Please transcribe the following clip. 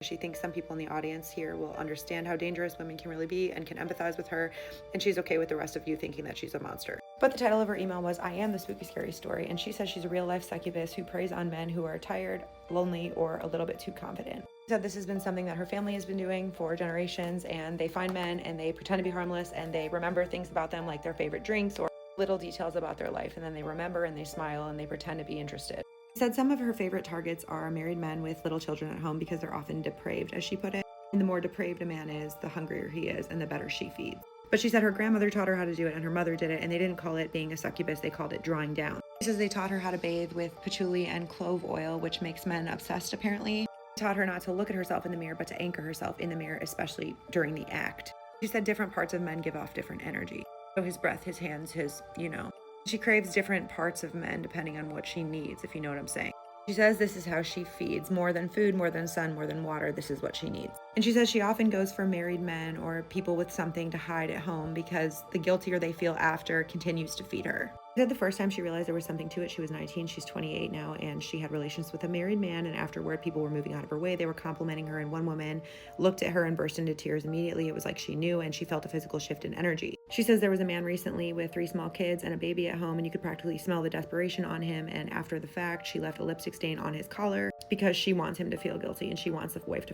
She thinks some people in the audience here will understand how dangerous women can really be and can empathize with her, and she's okay with the rest of you thinking that she's a monster. But the title of her email was, I am the spooky scary story, and she says she's a real life succubus who preys on men who are tired, lonely, or a little bit too confident. She said this has been something that her family has been doing for generations, and they find men and they pretend to be harmless and they remember things about them like their favorite drinks or little details about their life, and then they remember and they smile and they pretend to be interested. She said some of her favorite targets are married men with little children at home because they're often depraved, as she put it. And the more depraved a man is, the hungrier he is and the better she feeds. But she said her grandmother taught her how to do it and her mother did it, and they didn't call it being a succubus, they called it drawing down. She says they taught her how to bathe with patchouli and clove oil, which makes men obsessed apparently. They taught her not to look at herself in the mirror, but to anchor herself in the mirror, especially during the act. She said different parts of men give off different energy. So his breath, his hands, his, She craves different parts of men depending on what she needs, if you know what I'm saying. She says this is how she feeds. More than food, more than sun, more than water, this is what she needs. And she says she often goes for married men or people with something to hide at home because the guiltier they feel after continues to feed her. She said the first time she realized there was something to it, she was 19, she's 28 now, and she had relations with a married man, and afterward people were moving out of her way, they were complimenting her, and one woman looked at her and burst into tears immediately. It was like she knew, and she felt a physical shift in energy. She says there was a man recently with 3 small kids and a baby at home, and you could practically smell the desperation on him, and after the fact, she left a lipstick stain on his collar because she wants him to feel guilty, and she wants the wife to